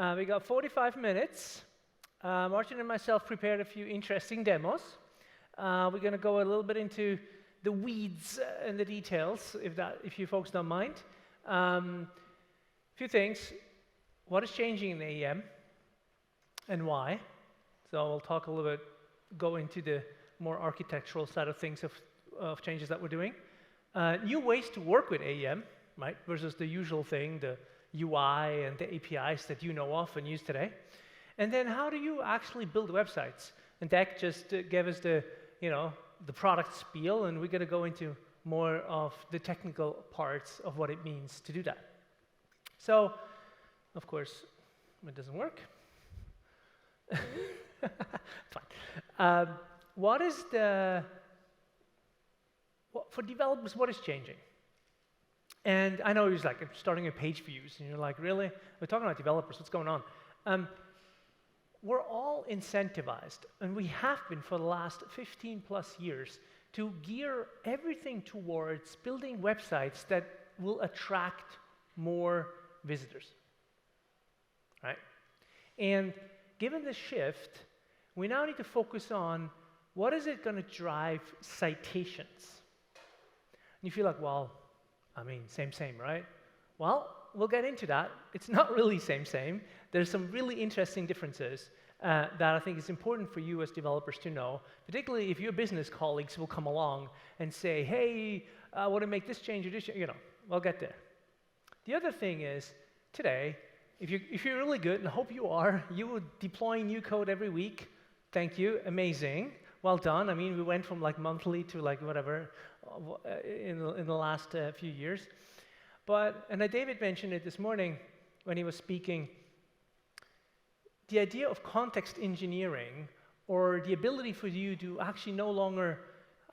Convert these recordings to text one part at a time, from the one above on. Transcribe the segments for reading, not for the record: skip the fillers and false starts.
We got 45 minutes. Martin and myself prepared a few interesting demos. We're going to go a little bit into the weeds and the details, if you folks don't mind. A few things. What is changing in AEM and why? So we'll talk a little bit, go into the more architectural side of things of changes that we're doing. New ways to work with AEM, right, versus the usual thing, the UI and the APIs that you know of and use today. And then how do you actually build websites? And Dak just gave us the product spiel, and we're going to go into more of the technical parts of what it means to do that. So, of course, it doesn't work. Fine. For developers, what is changing? And I know it's like starting with page views, and you're like, really? We're talking about developers, what's going on? We're all incentivized, and we have been for the last 15 plus years, to gear everything towards building websites that will attract more visitors, right? And given the shift, we now need to focus on what is it going to drive citations. And you feel like, well, I mean, same, right? Well, we'll get into that. It's not really same. There's some really interesting differences that I think is important for you as developers to know, particularly if your business colleagues will come along and say, hey, I want to make this change or this change. We'll get there. The other thing is, today, if you're really good, and I hope you are, you deploying new code every week. Thank you, amazing. Well done. I mean, we went from like monthly to like whatever in the last few years. And David mentioned it this morning when he was speaking. The idea of context engineering, or the ability for you to actually no longer,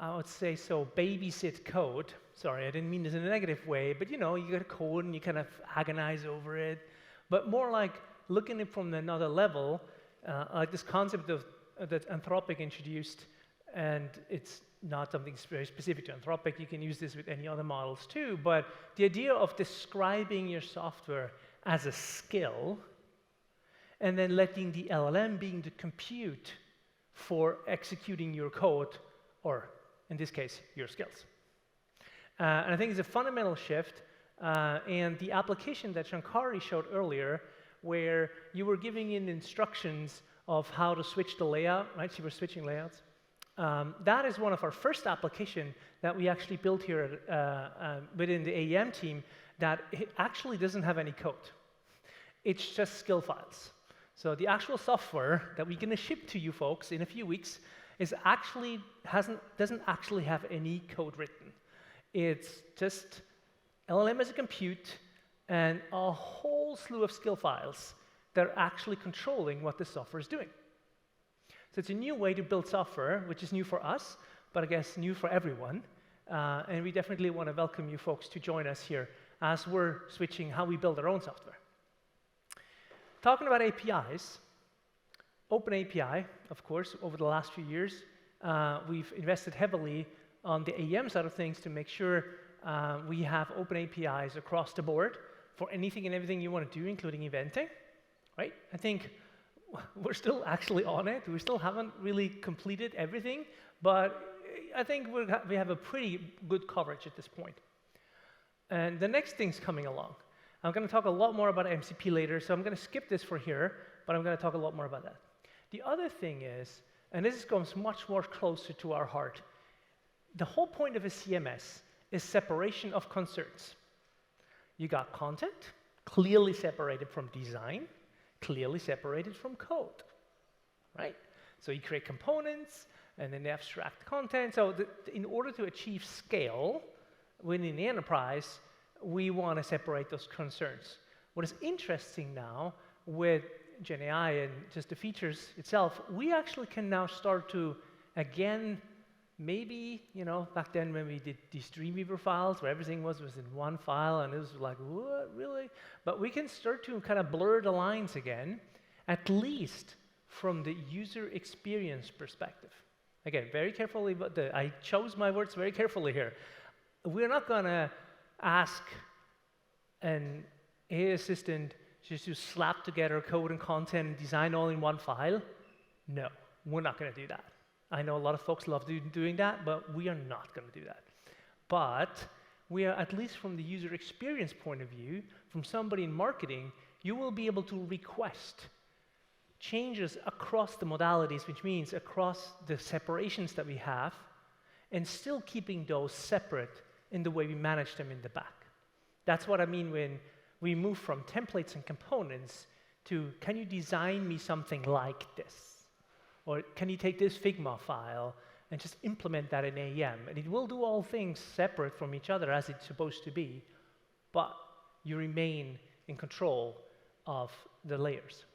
I would say so, babysit code. Sorry, I didn't mean this in a negative way, but you get a code and you kind of agonize over it. But more like looking at it from another level, like this concept of that Anthropic introduced, and it's not something very specific to Anthropic. You can use this with any other models too. But the idea of describing your software as a skill, and then letting the LLM being the compute for executing your code, or in this case, your skills. And I think it's a fundamental shift. And the application that Shankari showed earlier, where you were giving in instructions of how to switch the layout, right? So you were switching layouts. That is one of our first application that we actually built here within the AEM team that actually doesn't have any code. It's just skill files. So the actual software that we're going to ship to you folks in a few weeks doesn't actually have any code written. It's just LLM as a compute and a whole slew of skill files that are actually controlling what the software is doing. So it's a new way to build software, which is new for us, but I guess new for everyone. And we definitely want to welcome you folks to join us here as we're switching how we build our own software. Talking about APIs, OpenAPI, of course, over the last few years, we've invested heavily on the AEM side of things to make sure we have open APIs across the board for anything and everything you want to do, including eventing, right? I think we're still actually on it. We still haven't really completed everything, but I think we have a pretty good coverage at this point. And the next thing's coming along. I'm going to talk a lot more about MCP later, so I'm going to skip this for here, but I'm going to talk a lot more about that. The other thing is, and this comes much more closer to our heart, the whole point of a CMS is separation of concerns. You got content, clearly separated from design, clearly separated from code, right? So you create components, and then the abstract content. So in order to achieve scale within the enterprise, we want to separate those concerns. What is interesting now with Gen AI and just the features itself, we actually can now start to, again, maybe, back then when we did these Dreamweaver files where everything was in one file and it was like, what, really? But we can start to kind of blur the lines again, at least from the user experience perspective. Again, very carefully, but I chose my words very carefully here. We're not going to ask an AI assistant just to slap together code and content and design all in one file? No, we're not going to do that. I know a lot of folks love doing that, but we are not going to do that. But we are, at least from the user experience point of view, from somebody in marketing, you will be able to request changes across the modalities, which means across the separations that we have, and still keeping those separate in the way we manage them in the back. That's what I mean when we move from templates and components to, can you design me something like this? Or can you take this Figma file and just implement that in AEM? And it will do all things separate from each other as it's supposed to be, but you remain in control of the layers.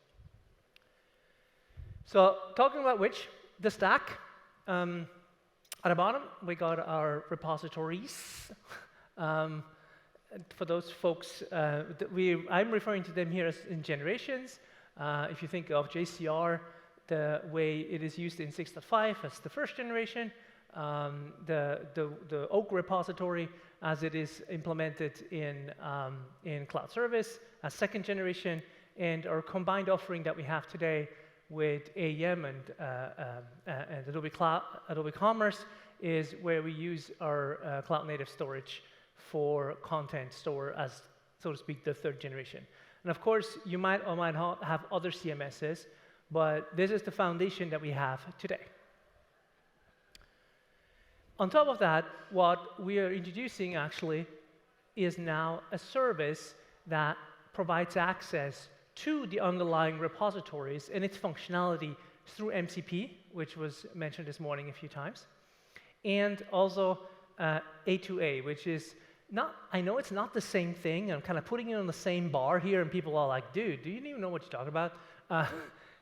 So talking about which, the stack. At the bottom, we got our repositories. For those folks, I'm referring to them here as in generations. If you think of JCR, the way it is used in 6.5 as the first generation, the Oak repository as it is implemented in Cloud Service as second generation, and our combined offering that we have today with AEM and Adobe Commerce is where we use our cloud native storage for content store as, so to speak, the third generation. And of course, you might or might not have other CMSs, but this is the foundation that we have today. On top of that, what we are introducing actually is now a service that provides access to the underlying repositories and its functionality through MCP, which was mentioned this morning a few times, and also A2A, which is not, I know it's not the same thing. I'm kind of putting it on the same bar here, and people are like, dude, do you even know what you're talking about?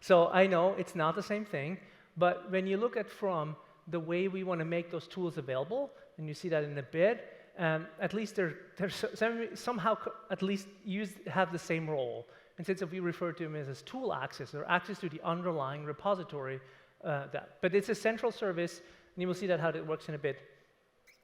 So I know it's not the same thing, but when you look at from the way we want to make those tools available, and you see that in a bit, at least they're somehow at least have the same role. And since we refer to them as tool access, or access to the underlying repository, but it's a central service, and you will see that how it works in a bit.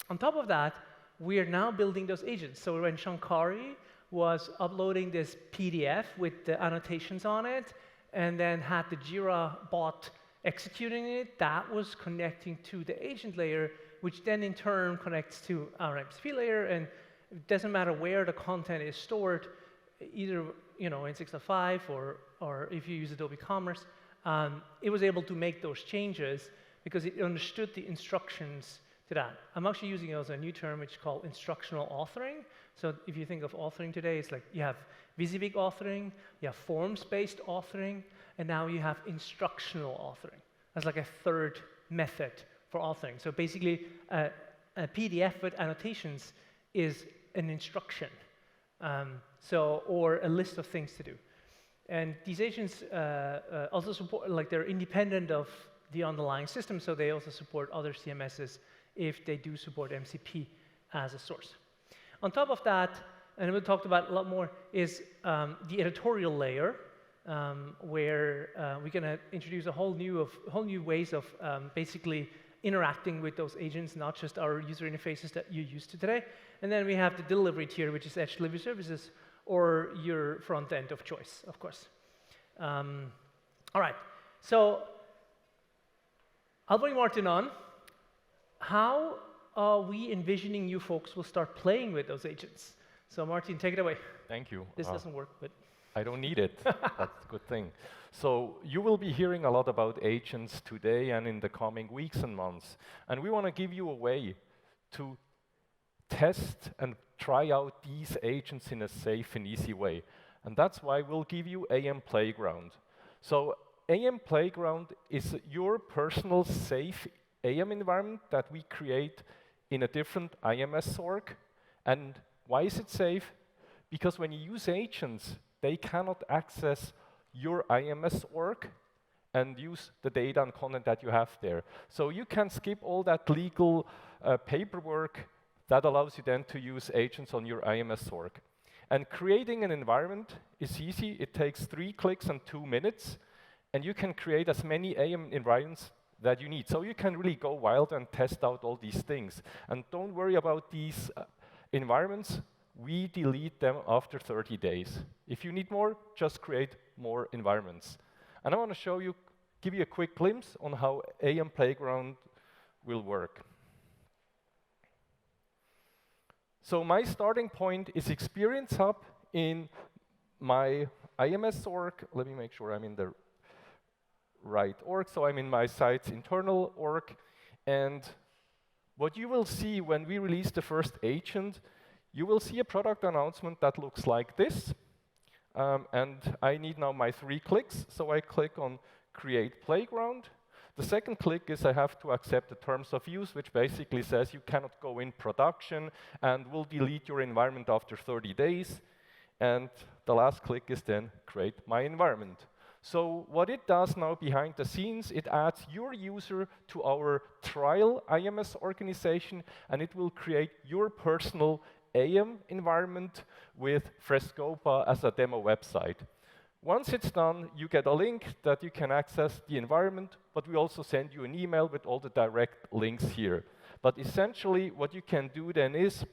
On top of that, we are now building those agents. So when Shankari was uploading this PDF with the annotations on it, and then had the Jira bot executing it, that was connecting to the agent layer, which then in turn connects to our MCP layer, and it doesn't matter where the content is stored, either in 6.5 or if you use Adobe Commerce, it was able to make those changes because it understood the instructions to that. I'm actually using also a new term which is called instructional authoring. So if you think of authoring today, it's like you have Visibig authoring, you have forms-based authoring, and now you have instructional authoring. That's like a third method for authoring. So basically, a PDF with annotations is an instruction, or a list of things to do. And these agents also support, like they're independent of the underlying system, so they also support other CMSs if they do support MCP as a source. On top of that, and we talked about a lot more, is the editorial layer, where we're going to introduce a whole new ways of basically interacting with those agents, not just our user interfaces that you're used to today. And then we have the delivery tier, which is Edge Delivery Services, or your front end of choice, of course. All right, so I'll bring Martin on. How are we envisioning you folks will start playing with those agents? So Martin, take it away. Thank you. This doesn't work, but... I don't need it. That's a good thing. So you will be hearing a lot about agents today and in the coming weeks and months. And we want to give you a way to test and try out these agents in a safe and easy way. And that's why we'll give you AEM Playground. So AEM Playground is your personal safe AEM environment that we create in a different IMS org. And why is it safe? Because when you use agents, they cannot access your IMS org and use the data and content that you have there. So you can skip all that legal paperwork that allows you then to use agents on your IMS org. And creating an environment is easy. It takes 3 clicks and 2 minutes, and you can create as many AEM environments that you need. So you can really go wild and test out all these things. And don't worry about these environments. we delete them after 30 days. If you need more, just create more environments. And I want to show you, give you a quick glimpse on how AEM Playground will work. So my starting point is Experience Hub in my IMS org. Let me make sure I'm in the right org. So I'm in my site's internal org. And what you will see when we release the first agent, you will see a product announcement that looks like this. And I need now my 3 clicks. So I click on Create Playground. The second click is I have to accept the terms of use, which basically says you cannot go in production and will delete your environment after 30 days. And the last click is then create my environment. So what it does now behind the scenes, it adds your user to our trial IMS organization, and it will create your personal AEM environment with Frescopa as a demo website. Once it's done, you get a link that you can access the environment, but we also send you an email with all the direct links here. But essentially, what you can do then is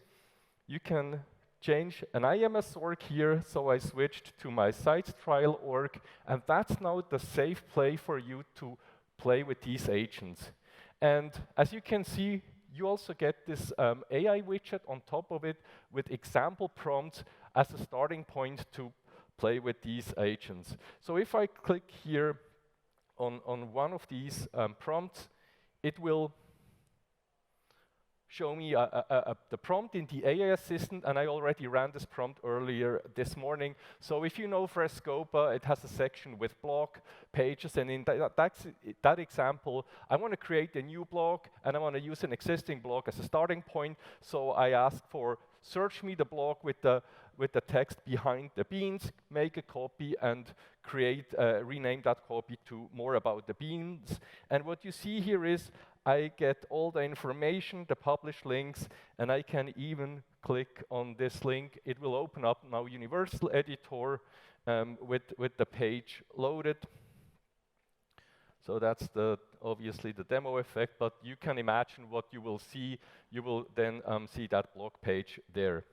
you can change an IMS org here, so I switched to my sites trial org, and that's now the safe play for you to play with these agents. And as you can see, you also get this AI widget on top of it with example prompts as a starting point to play with these agents. So if I click here on one of these prompts, it will show me the prompt in the AI assistant, and I already ran this prompt earlier this morning. So if you know Frescopa, it has a section with blog pages, and in that example, I want to create a new blog, and I want to use an existing blog as a starting point. So I ask for search me the blog with the text behind the beans, make a copy, and rename that copy to more about the beans. And what you see here is I get all the information, the published links, and I can even click on this link. It will open up now Universal Editor with the page loaded. So that's obviously the demo effect, but you can imagine what you will see. You will then see that blog page there.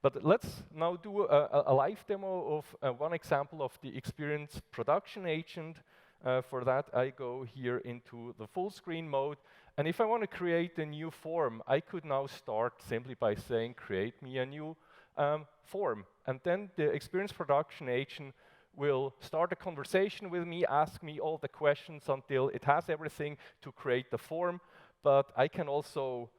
But let's now do a live demo of one example of the Experience Production Agent. For that, I go here into the full screen mode. And if I want to create a new form, I could now start simply by saying, create me a new form. And then the Experience Production Agent will start a conversation with me, ask me all the questions until it has everything to create the form. But I can also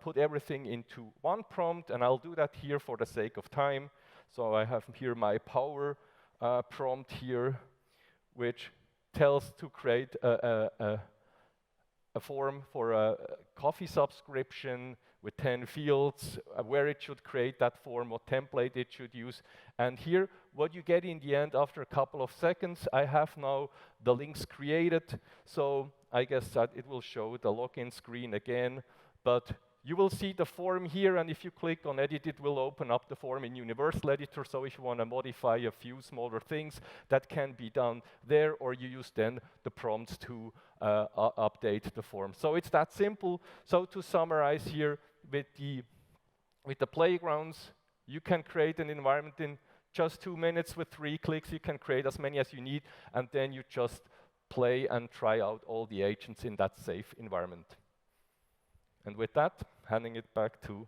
put everything into one prompt, and I'll do that here for the sake of time. So I have here my power prompt here, which tells to create a form for a coffee subscription with 10 fields, where it should create that form, what template it should use. And here, what you get in the end after a couple of seconds, I have now the links created. So I guess that it will show the login screen again. But you will see the form here, and if you click on Edit, it will open up the form in Universal Editor. So if you want to modify a few smaller things, that can be done there, or you use then the prompts to update the form. So it's that simple. So to summarize here, with the playgrounds, you can create an environment in just 2 minutes with 3 clicks. You can create as many as you need, and then you just play and try out all the agents in that safe environment. And with that, handing it back to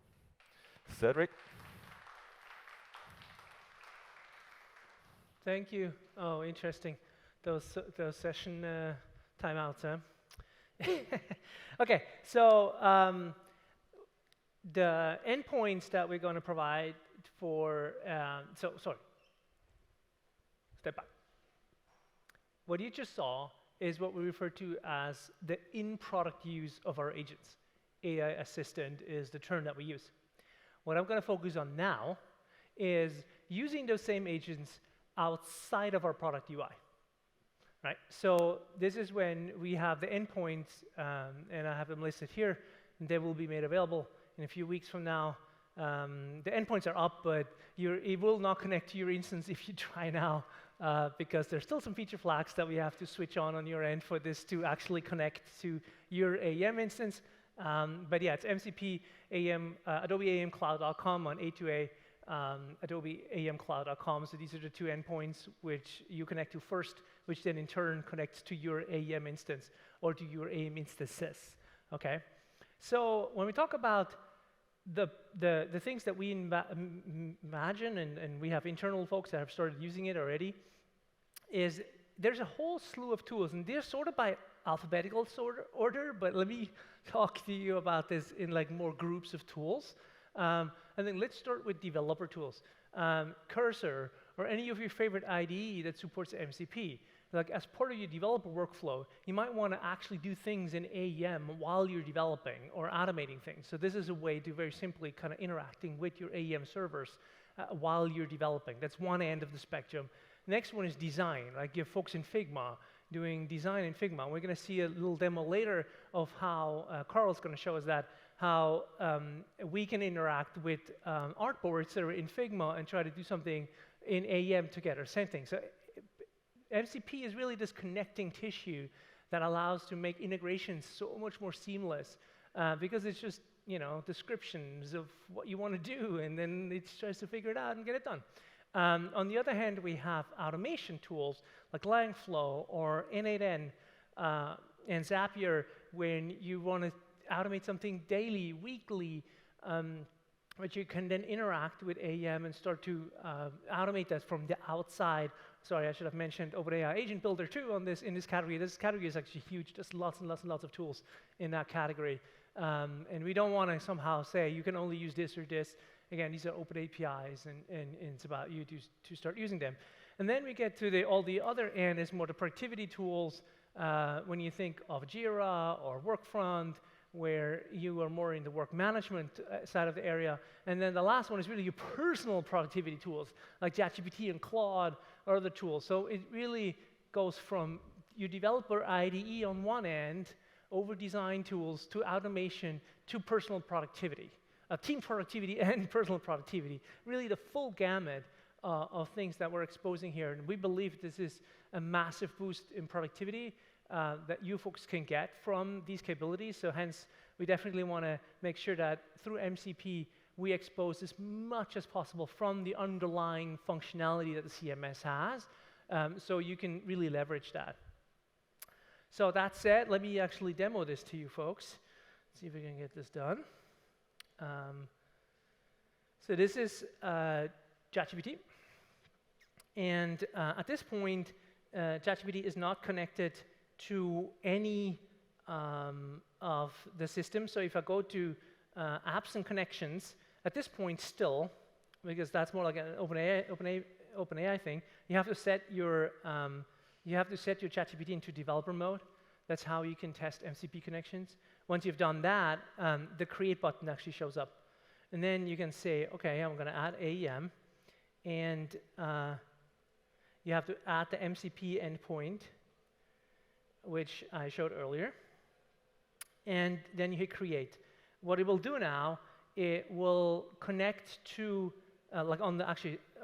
Cedric. Thank you. Oh, interesting. Those session timeouts, huh? Okay, so the endpoints that we're going to provide for, sorry. Step back. What you just saw is what we refer to as the in-product use of our agents. AI assistant is the term that we use. What I'm going to focus on now is using those same agents outside of our product UI. Right? So this is when we have the endpoints, and I have them listed here, and they will be made available in a few weeks from now. The endpoints are up, but it will not connect to your instance if you try now, because there's still some feature flags that we have to switch on your end for this to actually connect to your AEM instance. But yeah, it's MCP AEM, AdobeAEMCloud.com on A2A. Adobe AEMcloud.com. So these are the two endpoints which you connect to first, which then in turn connects to your AEM instance or to your AEM instances. Okay. So when we talk about the things that we imagine, and we have internal folks that have started using it already, is there's a whole slew of tools, and they're sort of by alphabetical order, but let me talk to you about this in like more groups of tools. And then let's start with developer tools. Cursor, or any of your favorite IDE that supports MCP. Like as part of your developer workflow, you might want to actually do things in AEM while you're developing or automating things. So this is a way to very simply kind of interacting with your AEM servers while you're developing. That's one end of the spectrum. Next one is design. Like you have folks in Figma doing design in Figma. We're going to see a little demo later of how Carl's going to show us that, how we can interact with artboards that are in Figma and try to do something in AEM together, same thing. So MCP is really this connecting tissue that allows to make integrations so much more seamless because it's just, you know, descriptions of what you want to do, and then it tries to figure it out and get it done. On the other hand, we have automation tools like Langflow or N8N and Zapier when you want to automate something daily, weekly, but you can then interact with AEM and start to automate that from the outside. Sorry, I should have mentioned OpenAI Agent Builder too on this, in this category. This category is actually huge, just lots and lots and lots of tools in that category. And we don't want to somehow say you can only use this or this. Again, these are open APIs, and it's about you to start using them. And then we get to all the other end is more the productivity tools when you think of Jira or Workfront, where you are more in the work management side of the area. And then the last one is really your personal productivity tools, like ChatGPT and Claude or other tools. So it really goes from your developer IDE on one end, over design tools, to automation, to personal productivity. Team productivity and personal productivity, really the full gamut of things that we're exposing here. And we believe this is a massive boost in productivity that you folks can get from these capabilities. So hence, we definitely want to make sure that through MCP, we expose as much as possible from the underlying functionality that the CMS has, so you can really leverage that. So that said, let me actually demo this to you folks. See if we can get this done. So this is ChatGPT. And at this point, ChatGPT is not connected to any of the systems. So if I go to apps and connections, at this point still, because that's more like an OpenAI thing, you have to set your ChatGPT into developer mode. That's how you can test MCP connections. Once you've done that, the create button actually shows up. And then you can say, okay, I'm going to add AEM. And you have to add the MCP endpoint, which I showed earlier. And then you hit create. What it will do now, it will connect to, like on the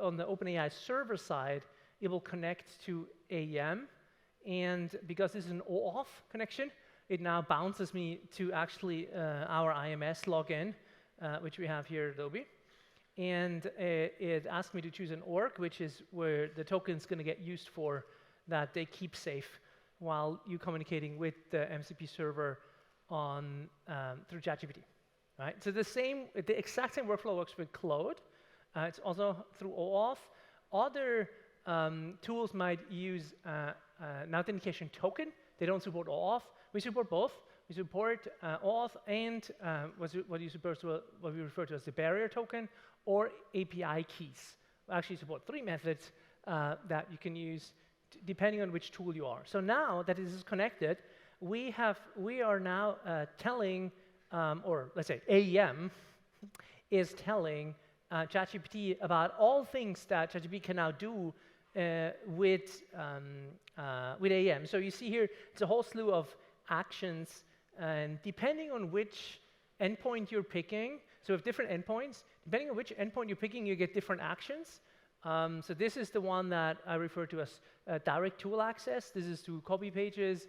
OpenAI server side, it will connect to AEM. And because this is an OAuth connection, it now bounces me to actually our IMS login, which we have here at Adobe. And it asks me to choose an org, which is where the token's going to get used for, that they keep safe while you're communicating with the MCP server on through ChatGPT. Right? So the exact same workflow works with Claude. It's also through OAuth. Other tools might use an authentication token. They don't support OAuth. We support both. We support OAuth and what we refer to as the barrier token, or API keys. We actually support 3 methods that you can use depending on which tool you are. So now that this is connected, we are now telling, or let's say AEM is telling ChatGPT about all things that ChatGPT can now do with AEM. So you see here, it's a whole slew of actions, and depending on which endpoint you're picking, so with different endpoints, depending on which endpoint you're picking, you get different actions. So this is the one that I refer to as direct tool access. This is to copy pages,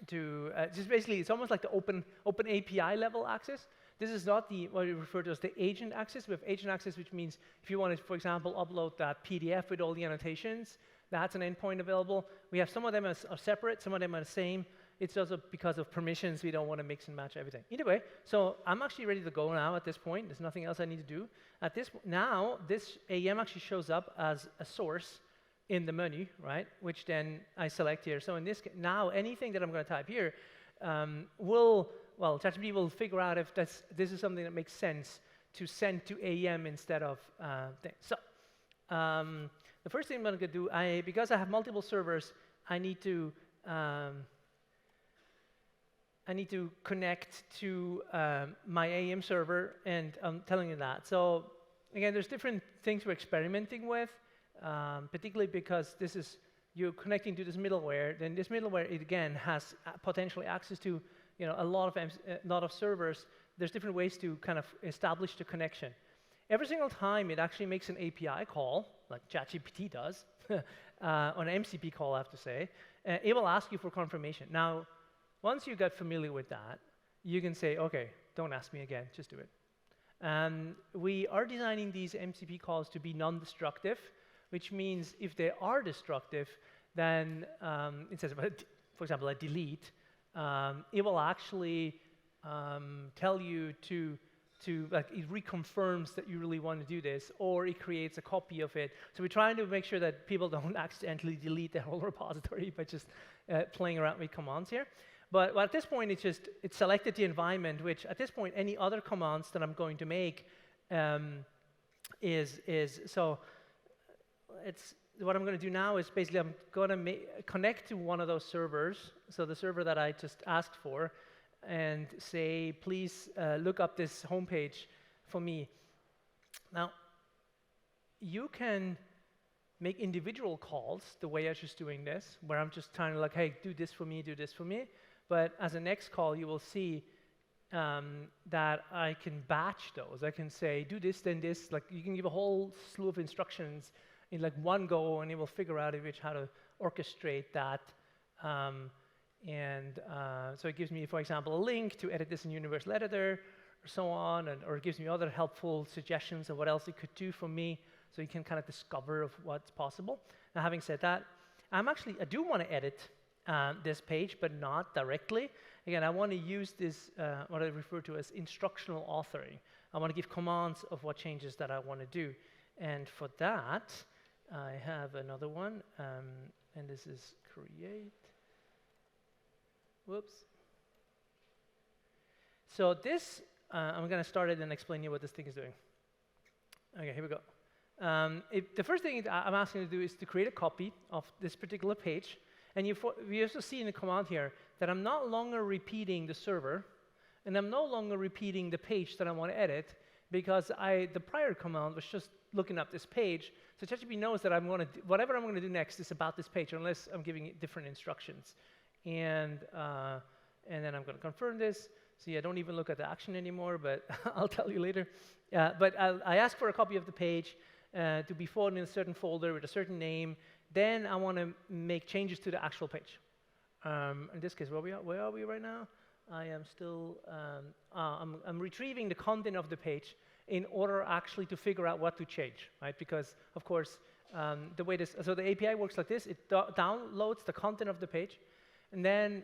just basically, it's almost like the open API level access. This is not what we refer to as the agent access. We have agent access, which means if you want to, for example, upload that PDF with all the annotations, that's an endpoint available. We have some of them are separate, some of them are the same. It's also because of permissions, we don't want to mix and match everything. Either way, so I'm actually ready to go now at this point. There's nothing else I need to do. Now, this AEM actually shows up as a source in the menu, right? Which then I select here. So in this case, now anything that I'm going to type here ChatGPT will figure out if this is something that makes sense to send to AEM instead of things. So the first thing I'm going to do, because I have multiple servers, I need to connect to my AEM server, and I'm telling you that. So again, there's different things we're experimenting with, particularly because you're connecting to this middleware. Then this middleware, it again has potentially access to a lot of servers. There's different ways to kind of establish the connection. Every single time it actually makes an API call, like ChatGPT does, or an MCP call, I have to say, it will ask you for confirmation. Now, once you get familiar with that, you can say, OK, don't ask me again, just do it. We are designing these MCP calls to be non-destructive, which means if they are destructive, then it says, for example, a delete, it will actually tell you like it reconfirms that you really want to do this, or it creates a copy of it. So we're trying to make sure that people don't accidentally delete their whole repository by just playing around with commands here. But at this point, it's selected the environment, which at this point, any other commands that I'm going to make so what I'm going to do now is basically I'm going to connect to one of those servers, so the server that I just asked for, and say, please look up this homepage for me. Now, you can make individual calls the way I was just doing this, where I'm just trying to like, hey, do this for me, do this for me. But as a next call, you will see that I can batch those. I can say, do this, then this. Like, you can give a whole slew of instructions in like one go, and it will figure out how to orchestrate that. So it gives me, for example, a link to edit this in Universal Editor, or so on, or it gives me other helpful suggestions of what else it could do for me, so you can kind of discover of what's possible. Now, having said that, I do want to edit this page, but not directly. Again, I want to use this, what I refer to as instructional authoring. I want to give commands of what changes that I want to do. And for that, I have another one, and this is create. Whoops. So this, I'm going to start it and explain you what this thing is doing. OK, here we go. The first thing I'm asking you to do is to create a copy of this particular page. And you also see in the command here that I'm no longer repeating the server, and I'm no longer repeating the page that I want to edit, because the prior command was just looking up this page. So ChatGPT knows that whatever I'm going to do next is about this page, unless I'm giving it different instructions. And then I'm going to confirm this. See, I don't even look at the action anymore, but I'll tell you later. But I ask for a copy of the page to be found in a certain folder with a certain name. Then I want to make changes to the actual page. In this case, where are we right now? I am still, I'm retrieving the content of the page in order actually to figure out what to change, right? Because, of course, the way so the API works like this. It downloads the content of the page, and then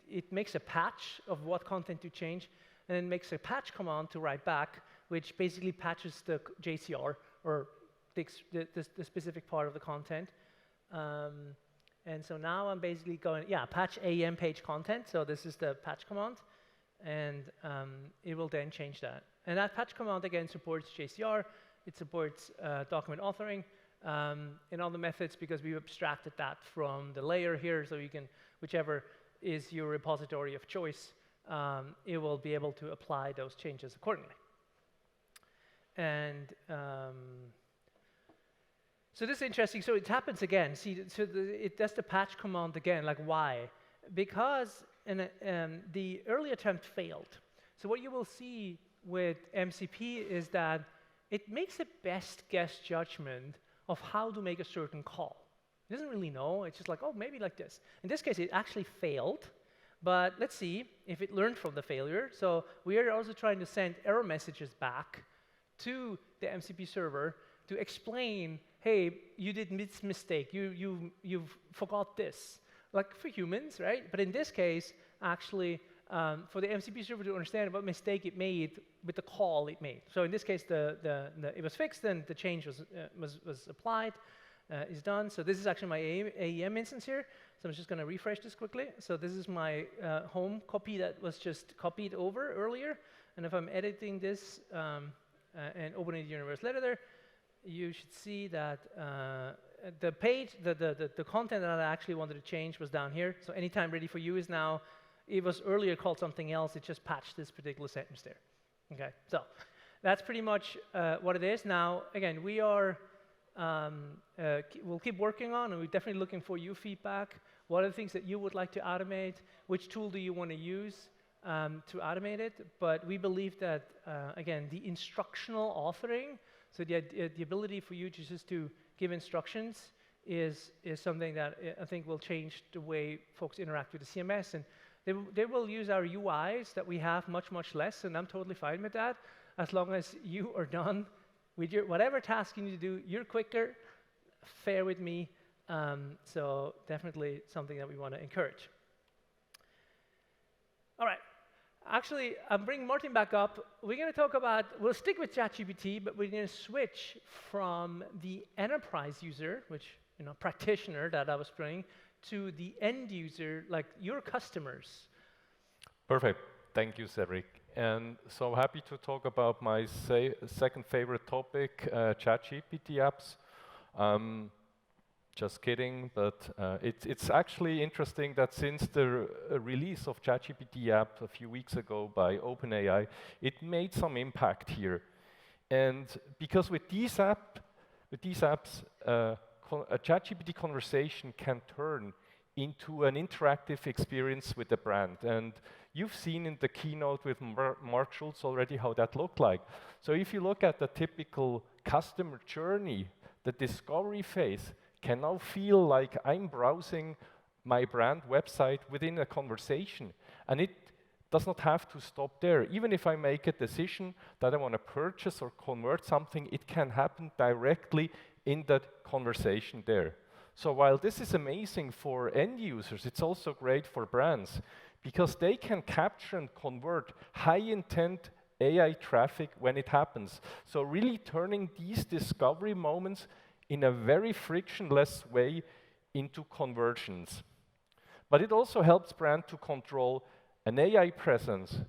it makes a patch of what content to change, and then makes a patch command to write back, which basically patches the JCR, or the specific part of the content. And so now I'm basically going, patch AEM page content. So this is the patch command, and it will then change that. And that patch command, again, supports JCR. It supports document authoring and all the methods, because we've abstracted that from the layer here. So you can, whichever is your repository of choice, it will be able to apply those changes accordingly. And so this is interesting. So it happens again. See, so it does the patch command again. Like, why? Because the early attempt failed. So what you will see with MCP is that it makes a best guess judgment of how to make a certain call. It doesn't really know. It's just like, oh, maybe like this. In this case, it actually failed, But let's see if it learned from the failure. So we are also trying to send error messages back to the MCP server to explain, hey, you did this mistake, you forgot this. Like for humans, right? But in this case, actually, for the MCP server to understand what mistake it made with the call it made. So in this case, it was fixed and the change was applied, is done. So this is actually my AEM instance here. So I'm just going to refresh this quickly. So this is my home copy that was just copied over earlier. And if I'm editing this and opening the universal editor, you should see that the page, the content that I actually wanted to change was down here. So anytime ready for you is now. It was earlier called something else. It just patched this particular sentence there. Okay, so that's pretty much what it is. Now, again, we are we'll keep working on, and we're definitely looking for your feedback. What are the things that you would like to automate? Which tool do you want to use to automate it? But we believe that, again, the instructional authoring, so the ability for you just to give instructions is something that I think will change the way folks interact with the CMS. And they will use our UIs that we have much, much less, and I'm totally fine with that, as long as you are done with your whatever task you need to do, you're quicker, fair with me, so definitely something that we want to encourage. All right, actually, I'm bringing Martin back up. We're going to talk about, we'll stick with ChatGPT, but we're going to switch from the enterprise user, which, practitioner that I was bringing, to the end user, like your customers. Perfect. Thank you, Cedric. And so happy to talk about my second favorite topic, ChatGPT apps. Just kidding, but it's actually interesting that since the release of ChatGPT app a few weeks ago by OpenAI, it made some impact here. And because with these apps, a ChatGPT conversation can turn into an interactive experience with the brand. And you've seen in the keynote with Mark Schultz already how that looked like. So if you look at the typical customer journey, the discovery phase can now feel like I'm browsing my brand website within a conversation. And it does not have to stop there. Even if I make a decision that I want to purchase or convert something, it can happen directly in that conversation there. So while this is amazing for end users, it's also great for brands because they can capture and convert high-intent AI traffic when it happens. So really turning these discovery moments in a very frictionless way into conversions. But it also helps brand to control an AI presence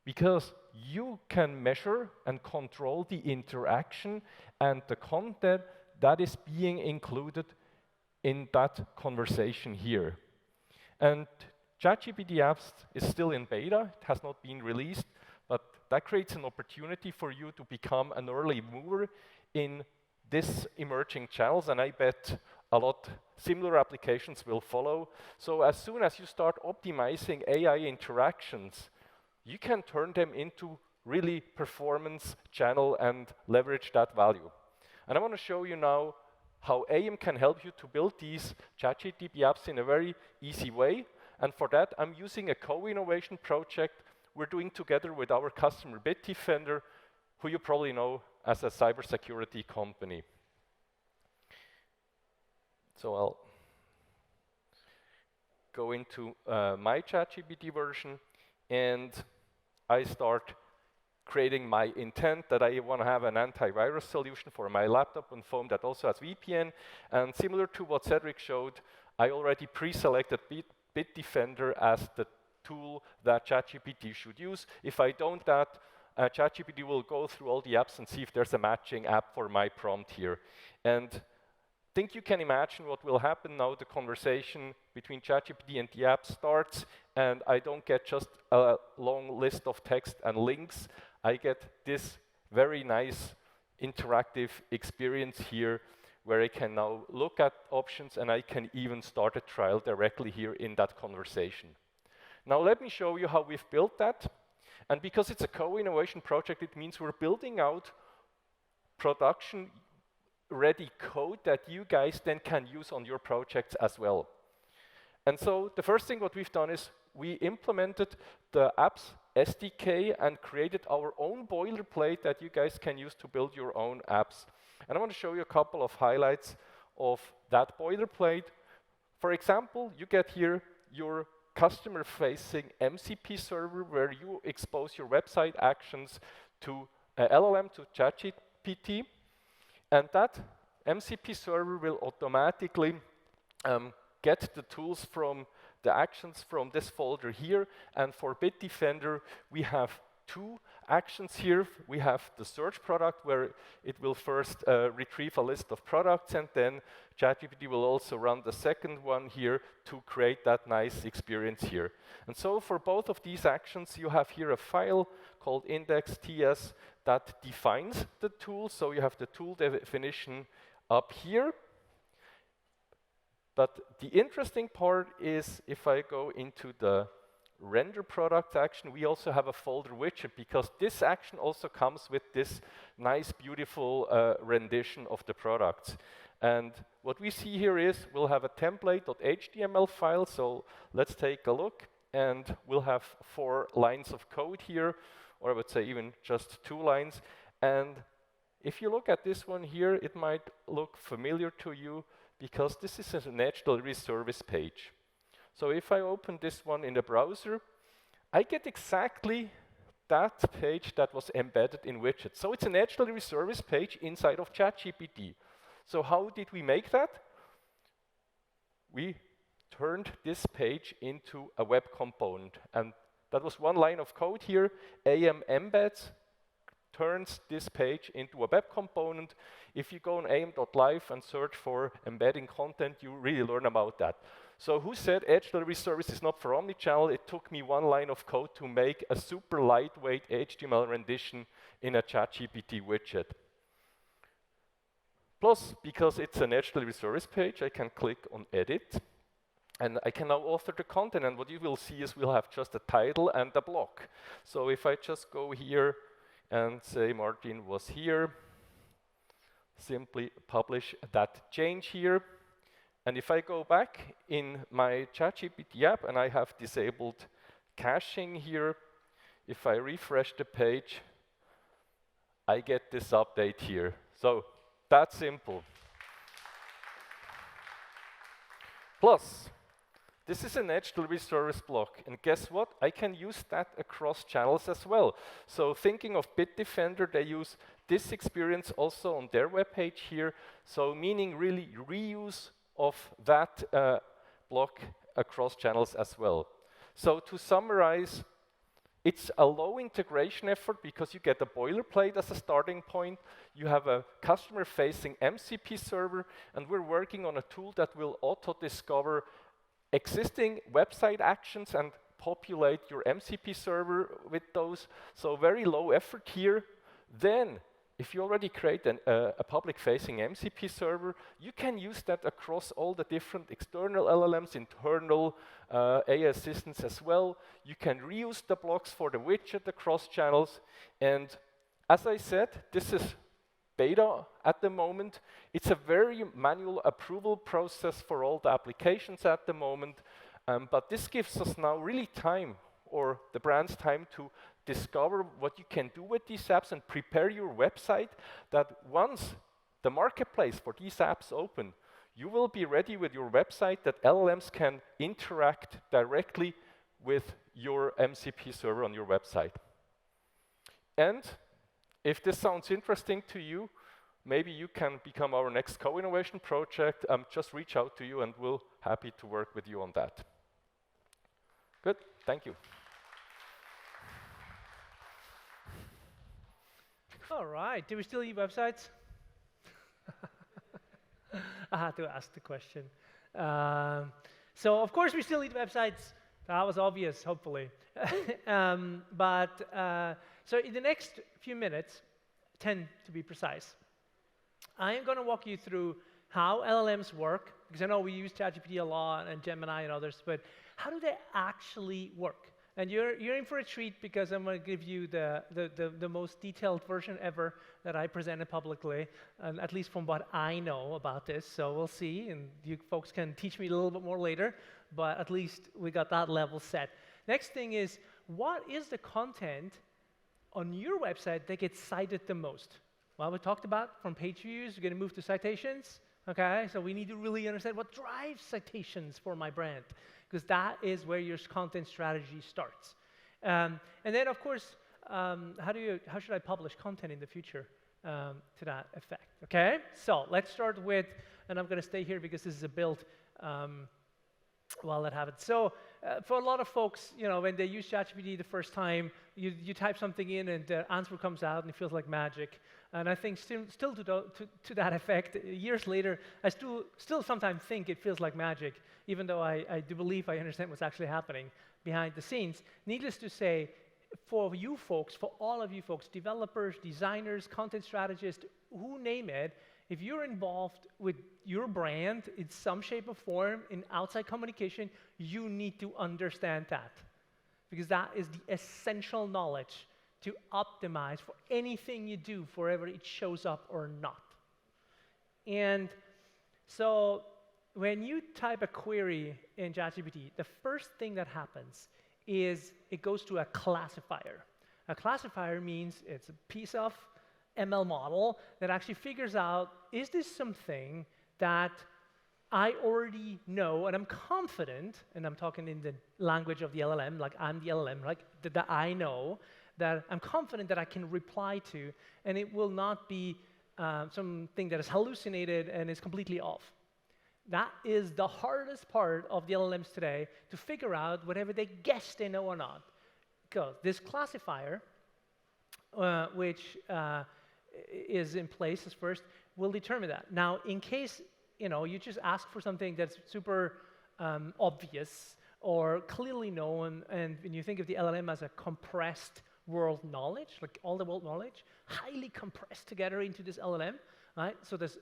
because you can measure and control the interaction and the content that is being included in that conversation here. And ChatGPT apps is still in beta, it has not been released, but that creates an opportunity for you to become an early mover in this emerging channels, and I bet a lot similar applications will follow. So as soon as you start optimizing AI interactions, you can turn them into really performance channel and leverage that value. And I want to show you now how AEM can help you to build these ChatGPT apps in a very easy way. And for that, I'm using a co-innovation project we're doing together with our customer Bitdefender, who you probably know as a cybersecurity company. So I'll go into my ChatGPT version, and I start creating my intent that I want to have an antivirus solution for my laptop and phone that also has VPN. And similar to what Cedric showed, I already pre-selected Bitdefender as the tool that ChatGPT should use. If I don't that, ChatGPT will go through all the apps and see if there's a matching app for my prompt here. And I think you can imagine what will happen now. The conversation between ChatGPT and the app starts, and I don't get just a long list of text and links. I get this very nice interactive experience here where I can now look at options and I can even start a trial directly here in that conversation. Now let me show you how we've built that. And because it's a co-innovation project, it means we're building out production-ready code that you guys then can use on your projects as well. And so the first thing what we've done is we implemented the apps SDK and created our own boilerplate that you guys can use to build your own apps. And I want to show you a couple of highlights of that boilerplate. For example, you get here your customer-facing MCP server where you expose your website actions to LLM, to ChatGPT, and that MCP server will automatically get the tools from the actions from this folder here. And for Bitdefender, we have two actions here. We have the search product where it will first retrieve a list of products, and then ChatGPT will also run the second one here to create that nice experience here. And so for both of these actions, you have here a file called index.ts that defines the tool. So you have the tool definition up here. But the interesting part is if I go into the render product action, we also have a folder widget, because this action also comes with this nice, beautiful rendition of the products. And what we see here is we'll have a template.html file. So let's take a look, and we'll have 4 lines of code here, or I would say even just 2 lines. And if you look at this one here, it might look familiar to you, because this is a natural service page. So if I open this one in the browser, I get exactly that page that was embedded in widget. So it's a natural service page inside of ChatGPT. So how did we make that? We turned this page into a web component. And that was 1 line of code here. AEM embeds turns this page into a web component. If you go on aem-live and search for embedding content, you really learn about that. So who said Edge Delivery Service is not for omnichannel? It took me 1 line of code to make a super lightweight HTML rendition in a ChatGPT widget. Plus, because it's an Edge Delivery Service page, I can click on Edit, and I can now author the content. And what you will see is we'll have just a title and a block. So if I just go here and say Martin was here, simply publish that change here. And if I go back in my ChatGPT app and I have disabled caching here, if I refresh the page, I get this update here. So that's simple. Plus, this is an Edge Delivery Service block, and guess what? I can use that across channels as well. So thinking of Bitdefender, they use this experience also on their webpage here, so meaning really reuse of that block across channels as well. So to summarize, it's a low integration effort because you get a boilerplate as a starting point, you have a customer-facing MCP server, and we're working on a tool that will auto-discover existing website actions and populate your MCP server with those. So very low effort here. Then, if you already create a public-facing MCP server, you can use that across all the different external LLMs, internal AI assistants as well. You can reuse the blocks for the widget across channels. And as I said, this is beta at the moment. It's a very manual approval process for all the applications at the moment. But this gives us now really time, or the brand's time, to discover what you can do with these apps and prepare your website, that once the marketplace for these apps open, you will be ready with your website that LLMs can interact directly with your MCP server on your website. And if this sounds interesting to you, maybe you can become our next co-innovation project. Just reach out to you and we'll happy to work with you on that. Good, thank you. All right, do we still need websites? I had to ask the question. So of course we still need websites. That was obvious, hopefully. So in the next few minutes, 10 to be precise, I am going to walk you through how LLMs work, because I know we use ChatGPT a lot and Gemini and others, but how do they actually work? And you're in for a treat, because I'm going to give you the most detailed version ever that I presented publicly, and at least from what I know about this. So we'll see, and you folks can teach me a little bit more later, but at least we got that level set. Next thing is, what is the content on your website that gets cited the most? Well, we talked about from page views, we're going to move to citations. Okay, so we need to really understand what drives citations for my brand, because that is where your content strategy starts. And then, of course, how should I publish content in the future to that effect? Okay, so let's start with, and I'm going to stay here because this is a build while that happens. So for a lot of folks, you know, when they use ChatGPT the first time, you type something in and the answer comes out and it feels like magic. And I think still to that effect, years later, I still sometimes think it feels like magic, even though I do believe I understand what's actually happening behind the scenes. Needless to say, for you folks, for all of you folks, developers, designers, content strategists, who name it, if you're involved with your brand in some shape or form in outside communication, you need to understand that, because that is the essential knowledge to optimize for anything you do, wherever it shows up or not. And so when you type a query in ChatGPT, the first thing that happens is it goes to a classifier. A classifier means it's a piece of ML model that actually figures out, is this something that I already know and I'm confident, and I'm talking in the language of the LLM, like I'm the LLM, like that I know, that I'm confident that I can reply to, and it will not be something that is hallucinated and is completely off. That is the hardest part of the LLMs today, to figure out whatever they guess they know or not. Because this classifier, which is in place as first, will determine that. Now, in case you just ask for something that's super obvious or clearly known, and when you think of the LLM as a compressed world knowledge, like all the world knowledge, highly compressed together into this LLM, right? So there's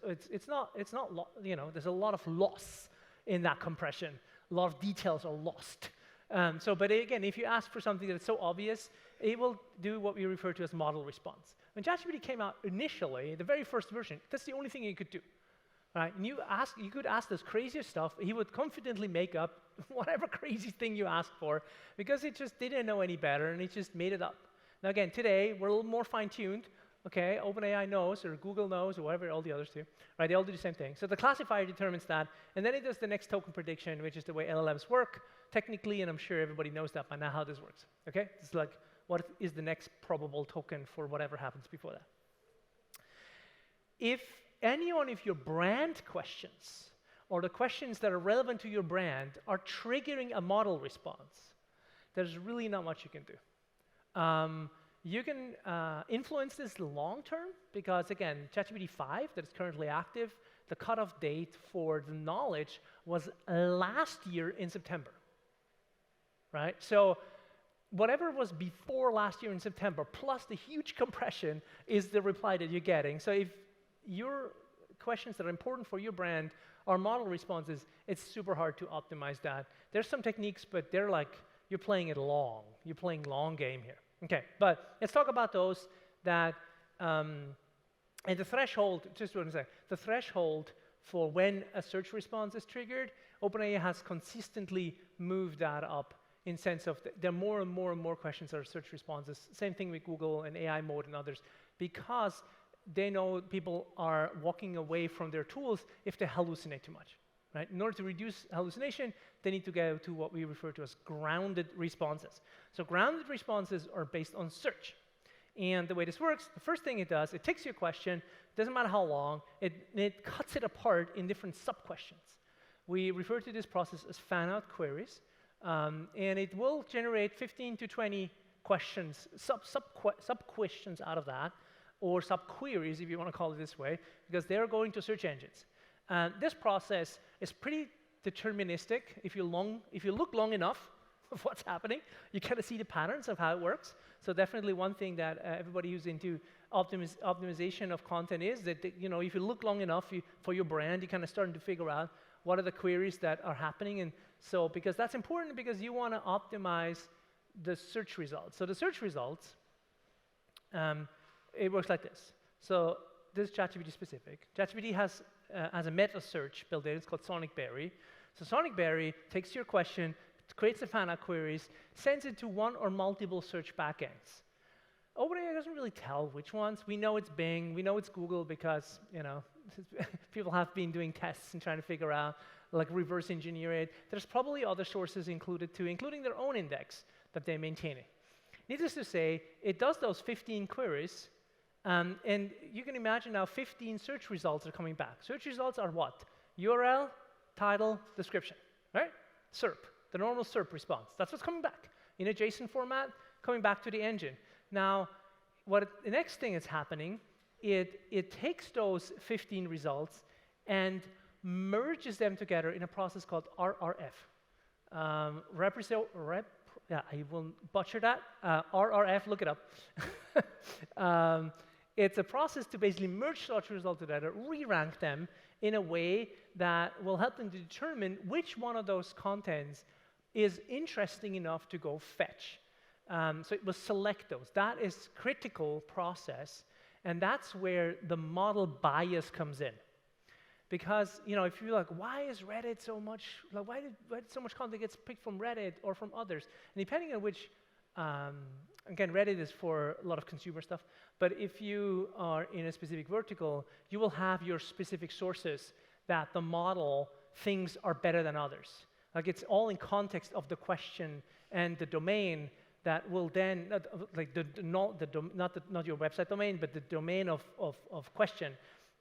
a lot of loss in that compression. A lot of details are lost. But again, if you ask for something that's so obvious, it will do what we refer to as model response. When ChatGPT came out initially, the very first version, that's the only thing you could do. Right? And you could ask this craziest stuff. He would confidently make up whatever crazy thing you asked for, because it just didn't know any better, and it just made it up. Now again, today, we're a little more fine-tuned. Okay, OpenAI knows, or Google knows, or whatever, all the others do. Right? They all do the same thing. So the classifier determines that, and then it does the next token prediction, which is the way LLMs work technically, and I'm sure everybody knows that by now how this works. Okay? It's like, what is the next probable token for whatever happens before that? If any one of your brand questions, or the questions that are relevant to your brand, are triggering a model response, there's really not much you can do. You can influence this long term, because again, ChatGPT 5 that is currently active, the cutoff date for the knowledge was last year in September, right? So whatever was before last year in September, plus the huge compression, is the reply that you're getting. So if your questions that are important for your brand are model responses, it's super hard to optimize that. There's some techniques, but they're like, you're playing it long. You're playing long game here. Okay, but let's talk about those that, and the threshold, just want to say, the threshold for when a search response is triggered, OpenAI has consistently moved that up in sense of there are more and more and more questions that are search responses. Same thing with Google and AI mode and others, because they know people are walking away from their tools if they hallucinate too much. Right? In order to reduce hallucination, they need to go to what we refer to as grounded responses. So grounded responses are based on search. And the way this works, the first thing it does, it takes your question, doesn't matter how long, it cuts it apart in different sub-questions. We refer to this process as fan-out queries, and it will generate 15 to 20 questions, sub-questions out of that, or sub-queries, if you want to call it this way, because they're going to search engines. This process is pretty deterministic. If you look long enough of what's happening, you kind of see the patterns of how it works. So definitely one thing that everybody who's into optimization of content is that if you look long enough for your brand, you're kind of starting to figure out what are the queries that are happening. And so because that's important, because you want to optimize the search results. So the search results, it works like this. So this is ChatGPT specific. ChatGPT has a meta search built in. It's called Sonic Berry. So Sonic Berry takes your question, creates the fan out queries, sends it to one or multiple search backends. OpenAI doesn't really tell which ones. We know it's Bing, we know it's Google because, people have been doing tests and trying to figure out, like reverse engineer it. There's probably other sources included too, including their own index that they're maintaining. Needless to say, it does those 15 queries, and you can imagine now 15 search results are coming back. Search results are what? URL, title, description, right? SERP, the normal SERP response. That's what's coming back in a JSON format, coming back to the engine. Now, the next thing that's happening, it takes those 15 results and merges them together in a process called RRF. I will butcher that. RRF, look it up. It's a process to basically merge such results together, re-rank them in a way that will help them to determine which one of those contents is interesting enough to go fetch. So it will select those. That is critical process, and that's where the model bias comes in. Because if you're like, why is Reddit so much? Like, why did so much content gets picked from Reddit or from others? And depending on which, again, Reddit is for a lot of consumer stuff. But if you are in a specific vertical, you will have your specific sources that the model thinks are better than others. Like it's all in context of the question and the domain that will then, not your website domain, but the domain of question.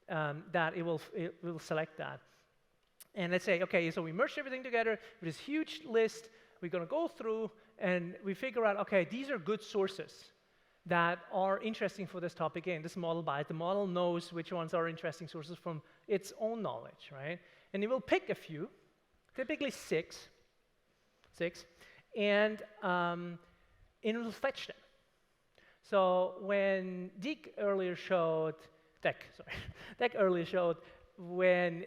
That it will select that. And let's say, okay, so we merged everything together with this huge list. We're going to go through and we figure out, okay, these are good sources that are interesting for this topic. Again, this model bias. The model knows which ones are interesting sources from its own knowledge, right? And it will pick a few, typically six, and it will fetch them. So when Dick earlier showed when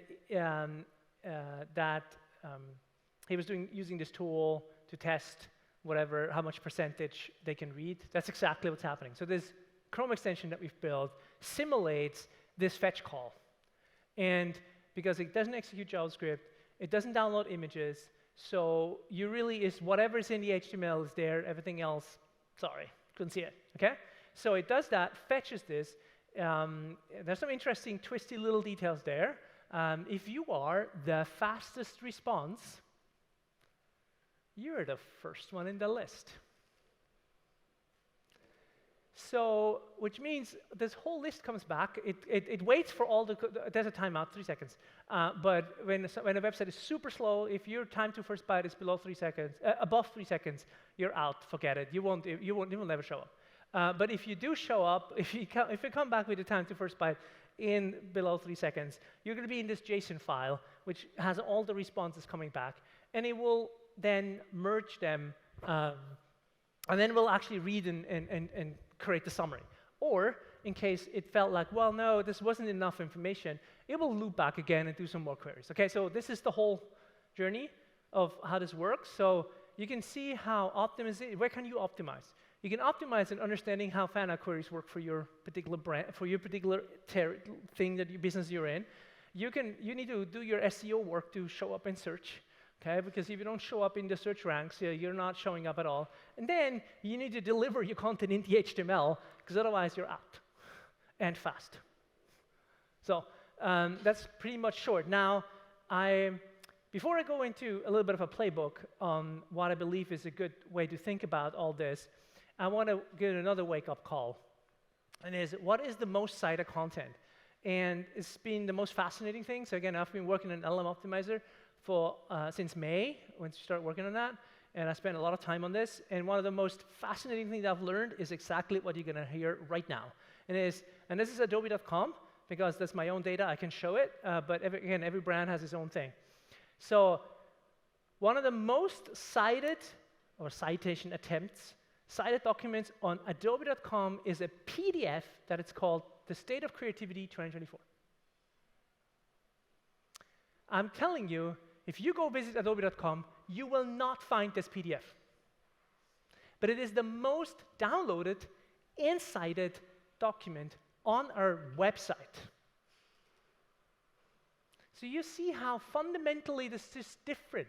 he was using this tool to test how much percentage they can read. That's exactly what's happening. So this Chrome extension that we've built simulates this fetch call. And because it doesn't execute JavaScript, it doesn't download images, so you really is whatever's in the HTML is there, everything else, sorry, couldn't see it, okay? So it does that, fetches this. There's some interesting twisty little details there. If you are the fastest response, you're the first one in the list. So, which means this whole list comes back. It waits for all there's a timeout, 3 seconds. But when a website is super slow, if your time to first byte is below 3 seconds, above 3 seconds, you're out. Forget it. You will never show up. But if you do show up, if you come back with the time to first byte in below 3 seconds, you're going to be in this JSON file, which has all the responses coming back, and it will then merge them, and then we'll actually read and create the summary. Or, in case it felt like, well, no, this wasn't enough information, it will loop back again and do some more queries. Okay, so this is the whole journey of how this works. So you can see how where can you optimize? You can optimize in understanding how fan-out queries work for your particular brand, for your particular thing that your business you're in. You need to do your SEO work to show up in search. Okay, because if you don't show up in the search ranks, you're not showing up at all. And then you need to deliver your content in the HTML, because otherwise you're out, and fast. So that's pretty much short. Now, before I go into a little bit of a playbook on what I believe is a good way to think about all this, I want to give another wake-up call. And what is the most cited content? And it's been the most fascinating thing. So again, I've been working on LLM Optimizer since May, when we started working on that, and I spent a lot of time on this. And one of the most fascinating things I've learned is exactly what you're going to hear right now. And this is Adobe.com, because that's my own data. I can show it, but every brand has its own thing. So one of the most cited, or citation attempts, cited documents on Adobe.com is a PDF that it's called The State of Creativity 2024. I'm telling you, if you go visit Adobe.com, you will not find this PDF. But it is the most downloaded and cited document on our website. So you see how fundamentally this is different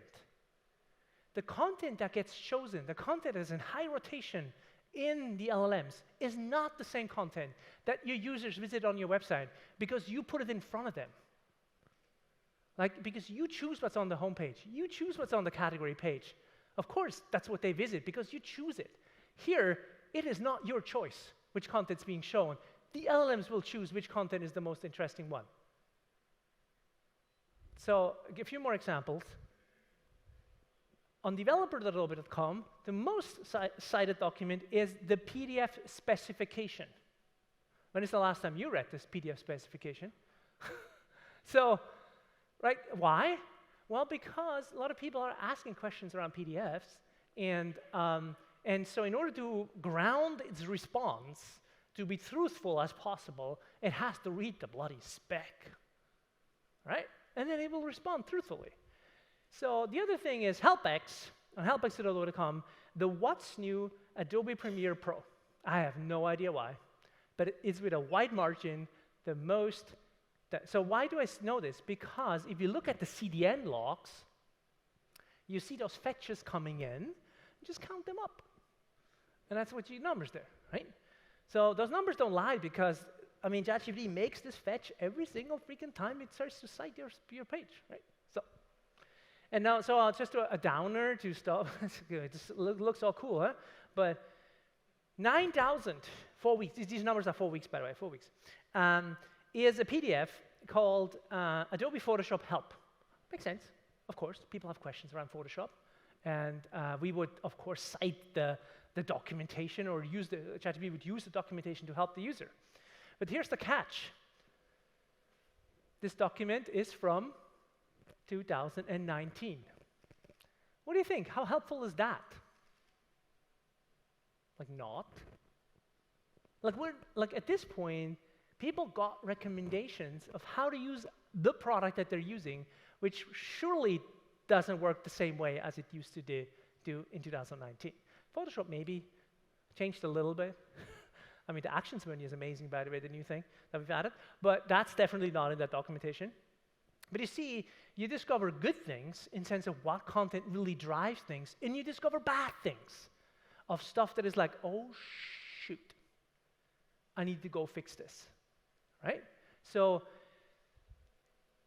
the content that gets chosen, the content that is in high rotation in the LLMs is not the same content that your users visit on your website because you put it in front of them. Like, because you choose what's on the homepage. You choose what's on the category page. Of course, that's what they visit because you choose it. Here, it is not your choice which content's being shown. The LLMs will choose which content is the most interesting one. So, I'll give a few more examples. On developer.adobe.com, the most cited document is the PDF specification. When is the last time you read this PDF specification? So, right, why? Well, because a lot of people are asking questions around PDFs, and so in order to ground its response, to be truthful as possible, it has to read the bloody spec, right? And then it will respond truthfully. So the other thing is HelpX, on helpx.adobe.com, the what's new Adobe Premiere Pro. I have no idea why, but it's with a wide margin, the most. So why do I know this? Because if you look at the CDN logs, you see those fetches coming in, just count them up. And that's what your numbers there, right? So those numbers don't lie because, I mean, ChatGPT makes this fetch every single freaking time it starts to cite your page, right? So, and now, so I'll just do a downer to stop. It just looks all cool, huh? But 9,000, 4 weeks, these numbers are 4 weeks, by the way, 4 weeks, is a PDF called Adobe Photoshop Help. Makes sense, of course. People have questions around Photoshop. And we would, of course, cite the documentation or use ChatGPT would use the documentation to help the user. But here's the catch. This document is from 2019. What do you think? How helpful is that? Like not. Like at this point, people got recommendations of how to use the product that they're using, which surely doesn't work the same way as it used to do in 2019. Photoshop maybe changed a little bit. I mean, the actions menu is amazing, by the way, the new thing that we've added, but that's definitely not in that documentation. But you see, you discover good things in sense of what content really drives things, and you discover bad things of stuff that is like, oh, shoot, I need to go fix this, right? So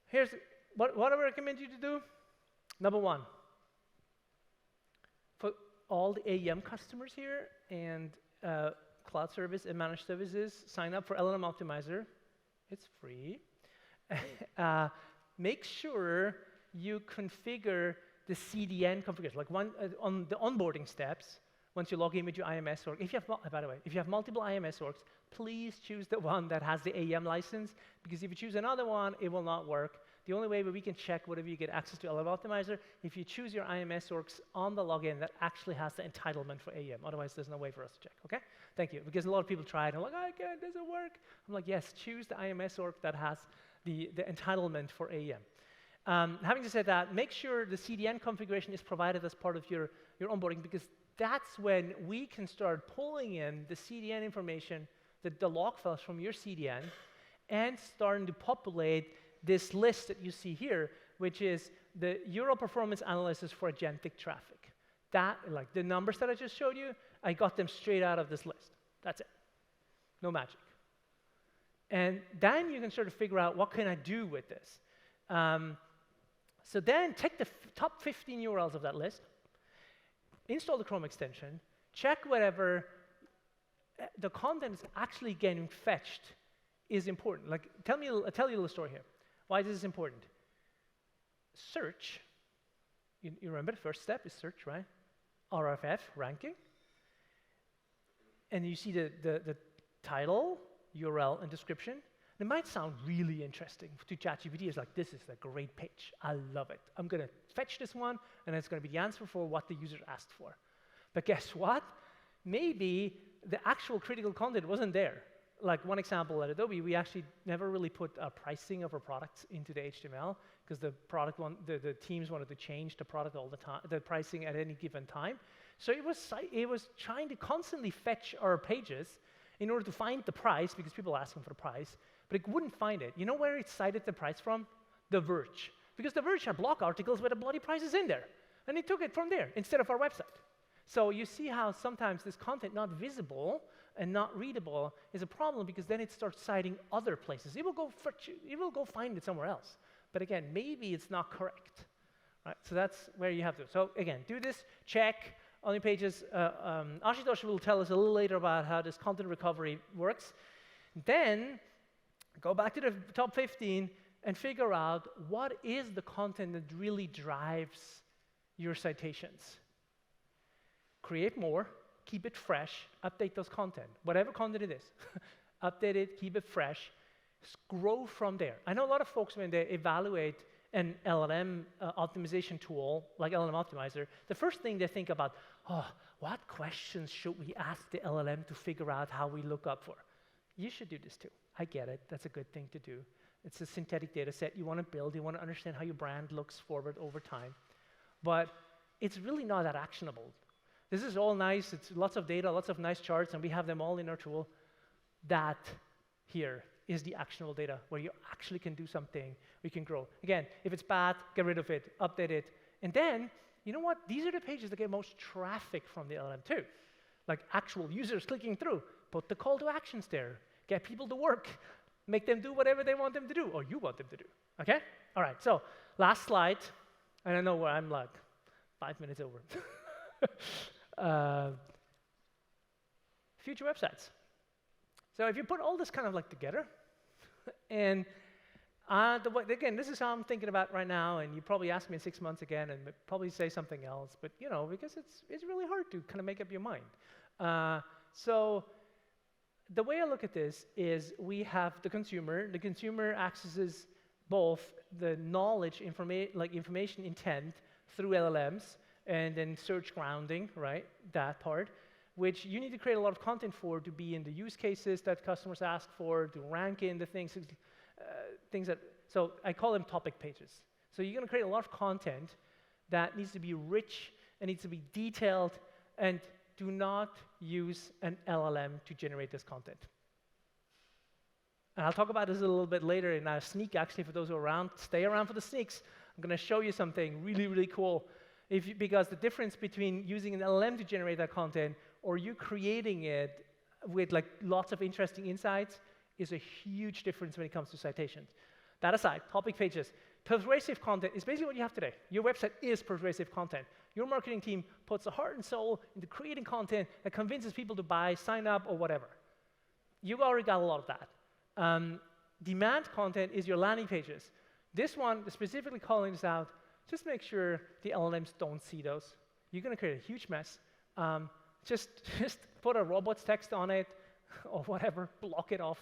here's what I recommend you to do. Number one, for all the AEM customers here and cloud service and managed services, sign up for LLM Optimizer. It's free. Make sure you configure the CDN configuration, like on the onboarding steps. Once you log in with your IMS org, if you have, by the way, if you have multiple IMS orgs, please choose the one that has the AEM license, because if you choose another one, it will not work. The only way we can check whether you get access to LLM Optimizer, if you choose your IMS orgs on the login that actually has the entitlement for AEM. Otherwise, there's no way for us to check, okay? Thank you, because a lot of people try it, and I'm like, oh, God, does it work? I'm like, yes, choose the IMS org that has the entitlement for AEM. Having said that, make sure the CDN configuration is provided as part of your onboarding, because that's when we can start pulling in the CDN information, the log files from your CDN, and starting to populate this list that you see here, which is the Euro performance analysis for agentic traffic. That, like the numbers that I just showed you, I got them straight out of this list. That's it. No magic. And then you can sort of figure out what can I do with this. So then take the top 15 URLs of that list, install the Chrome extension, check whatever the content is actually getting fetched is important. Like, I'll tell you a little story here. Why is this important? Search, you remember the first step is search, right? RFF, ranking. And you see the title, URL, and description. It might sound really interesting to ChatGPT. It's like, this is a great page. I love it. I'm going to fetch this one, and it's going to be the answer for what the user asked for. But guess what? Maybe the actual critical content wasn't there. Like one example at Adobe, we actually never really put pricing of our products into the HTML because the teams wanted to change the product all the time, the pricing at any given time. So it was trying to constantly fetch our pages in order to find the price, because people are asking for the price, but it wouldn't find it. You know where it cited the price from? The Verge. Because The Verge had blog articles where the bloody price is in there. And it took it from there instead of our website. So you see how sometimes this content not visible and not readable is a problem, because then it starts citing other places. It will go find it somewhere else. But again, maybe it's not correct. Right? So that's where you have to. So again, do this, check on your pages. Ashutosh will tell us a little later about how this content recovery works. Then go back to the top 15 and figure out what is the content that really drives your citations. Create more, keep it fresh, update those content, whatever content it is. Update it, keep it fresh, grow from there. I know a lot of folks, when they evaluate an LLM optimization tool, like LLM Optimizer, the first thing they think about, oh, what questions should we ask the LLM to figure out how we look up for? You should do this too. I get it. That's a good thing to do. It's a synthetic data set you want to build. You want to understand how your brand looks forward over time. But it's really not that actionable. This is all nice. It's lots of data, lots of nice charts, and we have them all in our tool. That here is the actionable data where you actually can do something, we can grow. Again, if it's bad, get rid of it, update it. And then, you know what? These are the pages that get most traffic from the LLM too. Like actual users clicking through. Put the call to actions there. Get people to work. Make them do whatever they want them to do, or you want them to do. Okay? All right, so last slide. I don't know where I'm like 5 minutes over. Future websites. So if you put all this kind of like together, and again, this is how I'm thinking about right now, and you probably ask me in 6 months again, and probably say something else, but you know, because it's really hard to kind of make up your mind. So the way I look at this is we have the consumer. The consumer accesses both the knowledge, information intent through LLMs, and then search grounding, right, that part, which you need to create a lot of content for to be in the use cases that customers ask for, to rank in the things that, so I call them topic pages. So you're going to create a lot of content that needs to be rich and needs to be detailed, and do not use an LLM to generate this content. And I'll talk about this a little bit later in our sneak, actually, for those who are around. Stay around for the sneaks. I'm going to show you something really, really cool. Because the difference between using an LLM to generate that content or you creating it with like lots of interesting insights is a huge difference when it comes to citations. That aside, topic pages. Persuasive content is basically what you have today. Your website is persuasive content. Your marketing team puts the heart and soul into creating content that convinces people to buy, sign up, or whatever. You already got a lot of that. Demand content is your landing pages. This one, specifically calling this out, just make sure the LLMs don't see those. You're going to create a huge mess. Just put a robots text on it or whatever, block it off.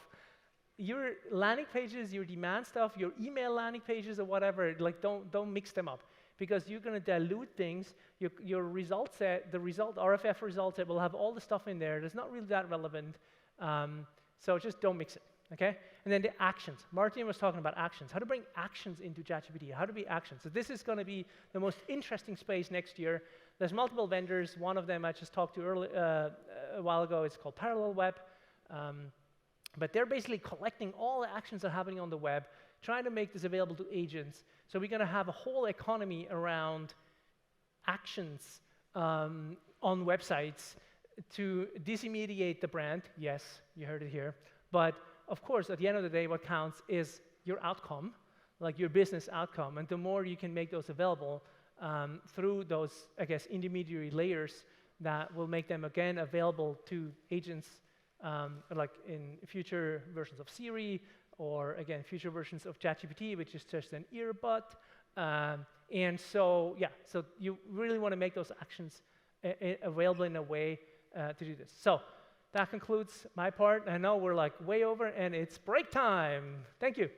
Your landing pages, your demand stuff, your email landing pages or whatever, like don't mix them up, because you're going to dilute things. Your result set, the RFF result set will have all the stuff in there that's not really that relevant. So just don't mix it. Okay? And then the actions. Martin was talking about actions. How to bring actions into ChatGPT. How to be actions. So this is going to be the most interesting space next year. There's multiple vendors. One of them I just talked to a while ago. It's called Parallel Web. But they're basically collecting all the actions that are happening on the web, trying to make this available to agents. So we're going to have a whole economy around actions on websites to disintermediate the brand. Yes, you heard it here. But of course, at the end of the day, what counts is your outcome, like your business outcome. And the more you can make those available through those, I guess, intermediary layers that will make them, again, available to agents, like in future versions of Siri, or, again, future versions of ChatGPT, which is just an earbud. And so, yeah, so you really want to make those actions available in a way to do this. So that concludes my part. I know we're like way over, and it's break time. Thank you.